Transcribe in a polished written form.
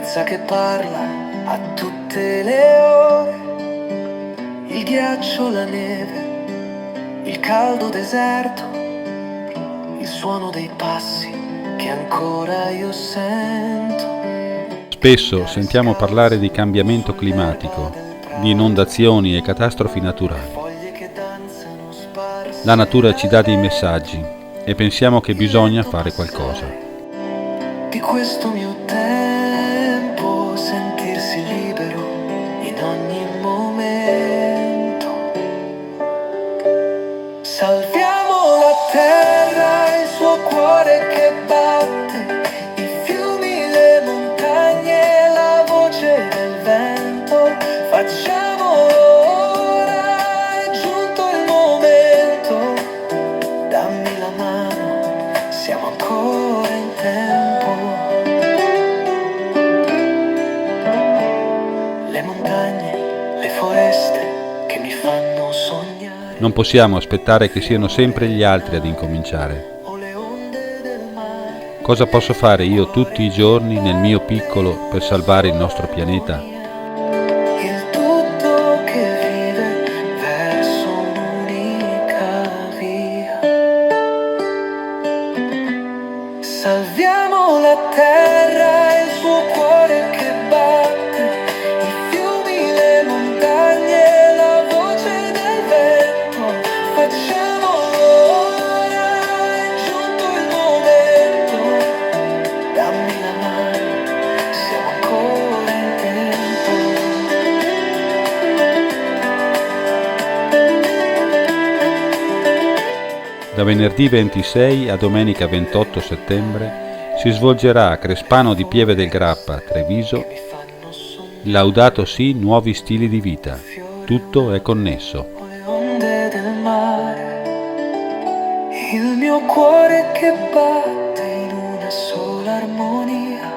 brezza che parla a tutte le ore, il ghiaccio, la neve, il caldo deserto, il suono dei passi che ancora io sento. Spesso sentiamo parlare di cambiamento climatico, di inondazioni e catastrofi naturali. La natura ci dà dei messaggi e pensiamo che bisogna fare qualcosa. Di questo mio tempo, sentirsi libero in ogni momento. Salviamo la terra, il suo cuore che batte, i fiumi, le montagne, la voce del vento. Facciamo ora, è giunto il momento. Dammi la mano, siamo ancora in tempo. Le montagne, le foreste che mi fanno sognare. Non possiamo aspettare che siano sempre gli altri ad incominciare. O le onde del mare. Cosa posso fare io tutti i giorni nel mio piccolo per salvare il nostro pianeta? Il tutto che vive verso un'unica via. Salviamo la terra, il suo cuore che batte, i fiumi, le montagne, la voce del vento. Facciamo ora, è giunto il momento. Dammi la mano, siamo ancora in tempo. Da venerdì 26 a domenica 28 settembre si svolgerà a Crespano di Pieve del Grappa, Treviso, Mi fanno sognare Laudato Si Nuovi Stili di Vita. Tutto è connesso. le onde del mare, il mio cuore che batte in una sola armonia.